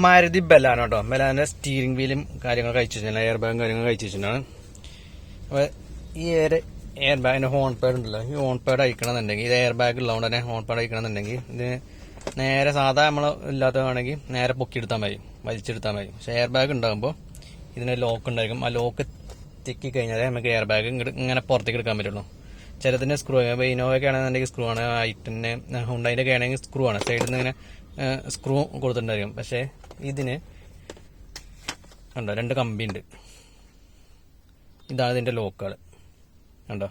Maruti Baleno കേട്ടോ. Baleno steering വീലും കാര്യങ്ങളൊക്കെ അയച്ചു വെച്ചാൽ എയർ ബാഗും കാര്യങ്ങളൊക്കെ അയച്ചു വെച്ചിട്ടാണ്. അപ്പോൾ ഈ എയർ ബാഗിന്റെ ഹോൺ പാഡ് ഉണ്ടല്ലോ, ഈ ഹോൺ പാഡ് അയക്കണമെന്നുണ്ടെങ്കിൽ ഇത് എയർ ബാഗ് ഉള്ളതുകൊണ്ട് തന്നെ ഹോൺ പാഡ് അയക്കണമെന്നുണ്ടെങ്കിൽ ഇത് നേരെ സാധാ നമ്മൾ ഇല്ലാത്തതാണെങ്കിൽ നേരെ പൊക്കിയെടുത്താൽ മതി, വലിച്ചെടുത്താൽ മതി. പക്ഷെ എയർ ബാഗ് ഉണ്ടാകുമ്പോൾ ഇതിന് ലോക്ക് ഉണ്ടായിരിക്കും. ആ ലോക്ക് തിക്കി കഴിഞ്ഞാലേ നമുക്ക് എയർ ബാഗ് ഇങ്ങനെ പുറത്തേക്ക് എടുക്കാൻ പറ്റുള്ളൂ. ചിലതിന്റെ സ്ക്രൂ, ഇപ്പോൾ ഇനോവയൊക്കെ ആണെന്നുണ്ടെങ്കിൽ സ്ക്രൂ ആണ്, ഐറ്റന് ഹുണ്ടായിൻ്റെ ഒക്കെ ആണെങ്കിൽ സ്ക്രൂ ആണ്, സൈഡിൽ നിന്ന് ഇങ്ങനെ സ്ക്രൂ കൊടുത്തിട്ടുണ്ടായിരിക്കും. പക്ഷേ ഇതിന് കണ്ടോ 2 കമ്പി ഉണ്ട്. ഇതാണ് ഇതിന്റെ ലോക്കുകൾ കണ്ടോ.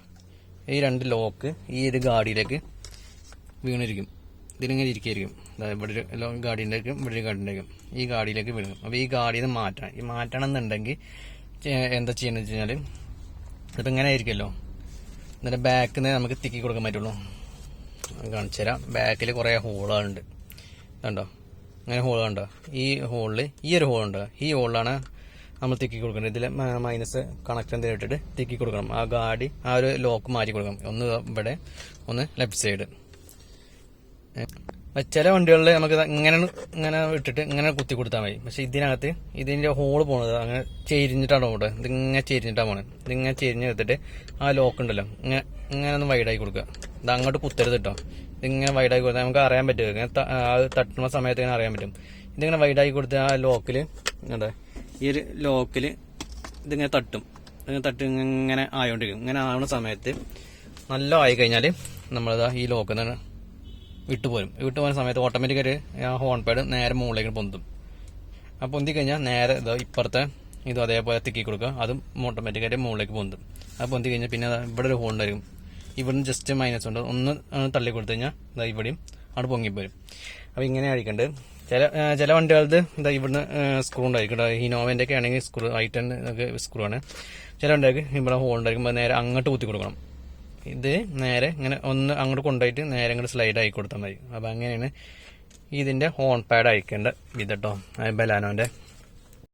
ഈ 2 ലോക്ക് ഈ ഒരു ഗാഡിയിലേക്ക് വീണിരിക്കും. ഇതിലിങ്ങനെ ഇരിക്കുകയായിരിക്കും. ഇവിടെ ഒരു ഗാഡിൻ്റെ ആയിരിക്കും, ഇവിടെ ഒരു ഗാഡിൻ്റെ ആയിരിക്കും. ഈ ഗാഡിയിലേക്ക് വീഴും. അപ്പോൾ ഈ ഗാഡിയിൽ നിന്ന് മാറ്റണം. ഈ മാറ്റണം എന്നുണ്ടെങ്കിൽ എന്താ ചെയ്യുന്നത് വെച്ച് കഴിഞ്ഞാൽ ഇതിപ്പോൾ ഇങ്ങനെ ആയിരിക്കുമല്ലോ, ഇതിൻ്റെ ബാക്കിൽ നിന്ന് നമുക്ക് തിക്കി കൊടുക്കാൻ പറ്റുള്ളൂ. കാണിച്ചു തരാം. ബാക്കിൽ കുറേ ഹോളുകളുണ്ട് കണ്ടോ, അങ്ങനെ ഹോൾ കണ്ടോ. ഈ ഹോളിൽ ഈ ഒരു ഹോളുണ്ട്. ഈ ഹോളിലാണ് നമ്മൾ തിക്കി കൊടുക്കണം. ഇതിൽ മൈനസ് കണക്ഷൻ ഇട്ടിട്ട് തിക്കി കൊടുക്കണം. ആ ഗാഡി ആ ഒരു ലോക്ക് മാറ്റി കൊടുക്കണം. ഒന്ന് ഇവിടെ, ഒന്ന് ലെഫ്റ്റ് സൈഡ്. ചില വണ്ടികളിൽ നമുക്ക് ഇങ്ങനെ ഇട്ടിട്ട് ഇങ്ങനെ കുത്തി കൊടുത്താൽ മതി. പക്ഷെ ഇതിനകത്ത് ഇതിന്റെ ഹോള് പോണത് അങ്ങനെ ചെരിഞ്ഞിട്ടാണ് പോകട്ടെ. ഇതിങ്ങനെ ചെരിഞ്ഞിട്ടാണ് പോണത്. ഇതിങ്ങനെ ചെരിഞ്ഞെടുത്തിട്ട് ആ ലോക്ക് ഉണ്ടല്ലോ ഇങ്ങനെ ഒന്ന് വൈഡാക്കി കൊടുക്കുക. ഇത് അങ്ങോട്ട് കുത്തരുത് കേട്ടോ. ഇതിങ്ങനെ വൈഡാക്കി കൊടുത്താൽ നമുക്ക് അറിയാൻ പറ്റും. ഇങ്ങനെ തട്ടുന്ന സമയത്ത് ഇങ്ങനെ അറിയാൻ പറ്റും. ഇതിങ്ങനെ വൈഡാക്കി കൊടുത്ത് ആ ലോക്കിൽ എന്താ ഈ ഒരു ലോക്കിൽ ഇതിങ്ങനെ തട്ടും. ഇതിങ്ങനെ തട്ട് ഇങ്ങനെ ആയോണ്ടിരിക്കും. ഇങ്ങനെ ആവുന്ന സമയത്ത് നല്ല ആയി കഴിഞ്ഞാൽ നമ്മളതാ ഈ ലോക്കിൽ നിന്ന് വിട്ടുപോരും. വിട്ടുപോകുന്ന സമയത്ത് ഓട്ടോമാറ്റിക്കായിട്ട് ആ ഹോൺ പാഡ് നേരെ മുകളിലേക്ക് പൊന്തും. ആ പൊന്തി കഴിഞ്ഞാൽ നേരെ ഇതാ ഇപ്പുറത്തെ ഇതും അതേപോലെ തിക്കി കൊടുക്കുക. അതും ഓട്ടോമാറ്റിക്കായിട്ട് മുകളിലേക്ക് പൊന്തും. അത് പൊന്തി കഴിഞ്ഞാൽ പിന്നെ ഇവിടെ ഒരു ഹോൾ ഉണ്ടായിരിക്കും. ഇവിടുന്ന് ജസ്റ്റ് മൈനസ് ഉണ്ട്. ഒന്ന് തള്ളി കൊടുത്തു കഴിഞ്ഞാൽ ഇതാ ഇവിടെയും അവിടെ പൊങ്ങിപ്പോരും. അപ്പോൾ ഇങ്ങനെ അടിക്കേണ്ടത്. ചില വണ്ടികളത് ഇതാ ഇവിടുന്ന് സ്ക്രൂ ഉണ്ടായിരിക്കും. ഇനോവൻ്റെ ഒക്കെ ആണെങ്കിൽ സ്ക്രൂ, ഐറ്റൻ ഒക്കെ സ്ക്രൂ ആണ്. ചില വണ്ടികൾക്ക് ഇവിടെ ഹോൾ ഉണ്ടായിരിക്കും. നേരെ അങ്ങോട്ട് കുത്തി കൊടുക്കണം. ഇത് നേരെ ഇങ്ങനെ ഒന്ന് അങ്ങോട്ട് കൊണ്ടുപോയിട്ട് നേരെ ഇങ്ങോട്ട് സ്ലൈഡ് ആക്കി കൊടുത്താൽ മതി. അപ്പം അങ്ങനെയാണ് ഇതിൻ്റെ ഹോൺ പാഡ് അയക്കേണ്ട വിധം കേട്ടോ ബലാനോൻ്റെ.